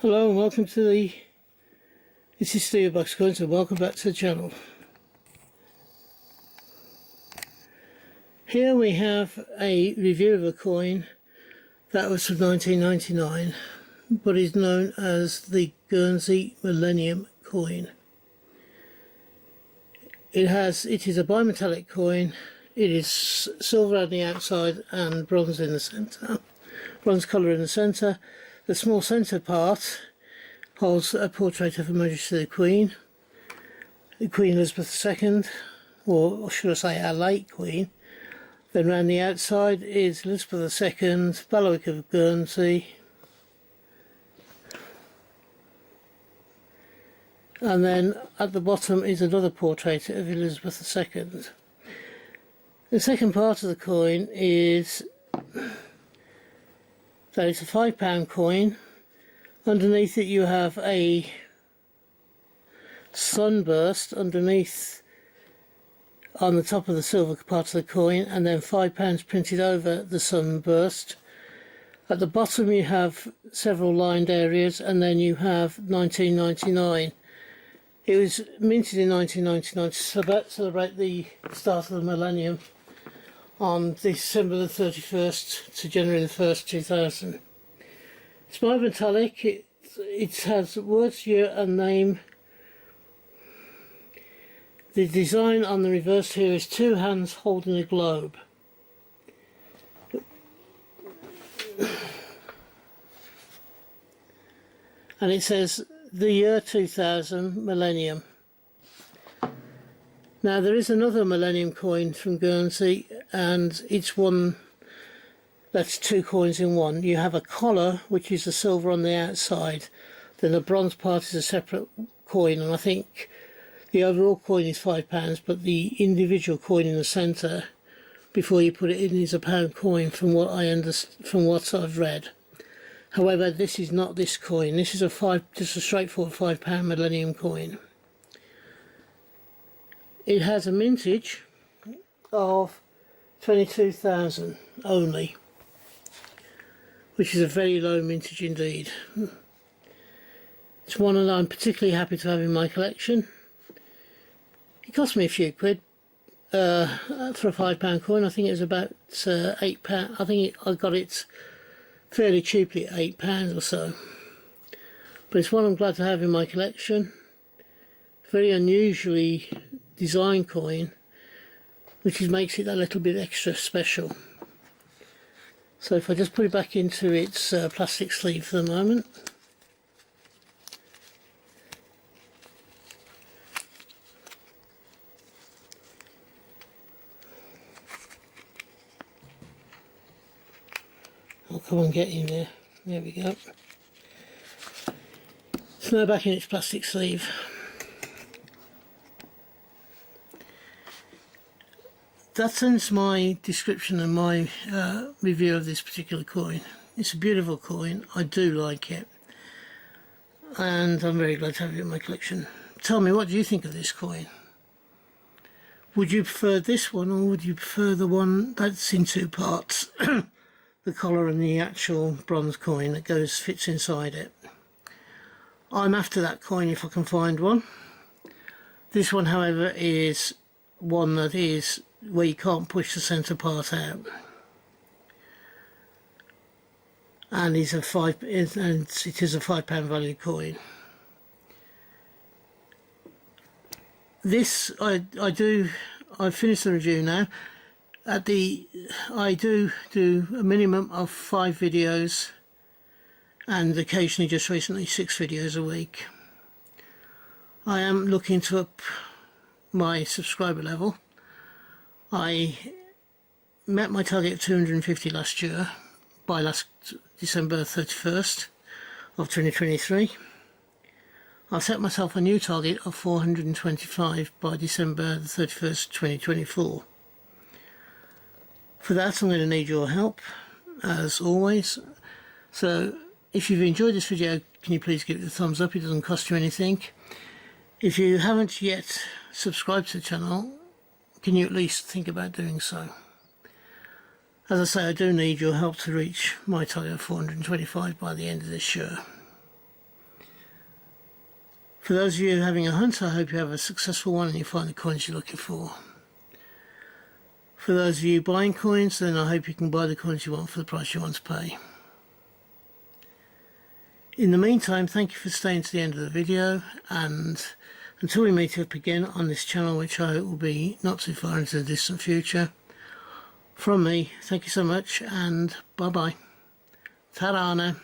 Hello and welcome to this is Steve Bucks Coins and welcome back to the channel. Here we have a review of a coin that was from 1999 but is known as the Guernsey Millenium coin. It is a bimetallic coin. It is silver on the outside and bronze in the centre. Bronze colour in the centre. The small centre part holds a portrait of Her Majesty the Queen Elizabeth II, or should I say our late Queen. Then round the outside is Elizabeth II, Bailiwick of Guernsey, and then at the bottom is another portrait of Elizabeth II. The second part of the coin is that it's a £5 coin. Underneath it you have a sunburst underneath on the top of the silver part of the coin, and then £5 printed over the sunburst. At the bottom you have several lined areas, and then you have 1999. It was minted in 1999 to celebrate the start of the millennium on December the 31st to January the 1st, 2000. It's bimetallic. It has words, year and name. The design on the reverse here is two hands holding a globe. And it says the year 2000 millennium. Now there is another millennium coin from Guernsey, and it's one that's two coins in one. You have a collar, which is the silver on the outside, then the bronze part is a separate coin, and I think the overall coin is £5, but the individual coin in the centre before you put it in is a pound coin, from what I've read. However, this is not this coin. This is just a straightforward £5 millennium coin. It has a mintage of 22,000 only, which is a very low mintage indeed. It's one that I'm particularly happy to have in my collection. It cost me a few quid for a £5 coin. I think it was about £8. I think I got it fairly cheaply at £8 or so. But it's one I'm glad to have in my collection. Very unusually design coin, which makes it a little bit extra special. So if I just put it back into its plastic sleeve for the moment. Oh, come on, get in there. There we go. It's now back in its plastic sleeve. That ends my description and my review of this particular coin. It's a beautiful coin. I do like it, and I'm very glad to have it in my collection. Tell me, what do you think of this coin? Would you prefer this one, or would you prefer the one that's in two parts? The collar and the actual bronze coin that fits inside it. I'm after that coin if I can find one. This one, however, is one that is where you can't push the centre part out, and it is a £5 value coin. This I've finished the review now. I do a minimum of 5 videos, and occasionally, just recently, 6 videos a week. I am looking to up my subscriber level. I met my target of 250 last year, by last December 31st of 2023. I've set myself a new target of 425 by December the 31st 2024. For that I'm going to need your help, as always. So if you've enjoyed this video, can you please give it a thumbs up? It doesn't cost you anything. If you haven't yet subscribed to the channel, can you at least think about doing so? As I say, I do need your help to reach my target of 425 by the end of this year. For those of you having a hunt, I hope you have a successful one and you find the coins you're looking for. For those of you buying coins, then I hope you can buy the coins you want for the price you want to pay. In the meantime, thank you for staying to the end of the video, and until we meet up again on this channel, which I hope will be not too far into the distant future, from me, thank you so much, and bye bye. Ta-da now.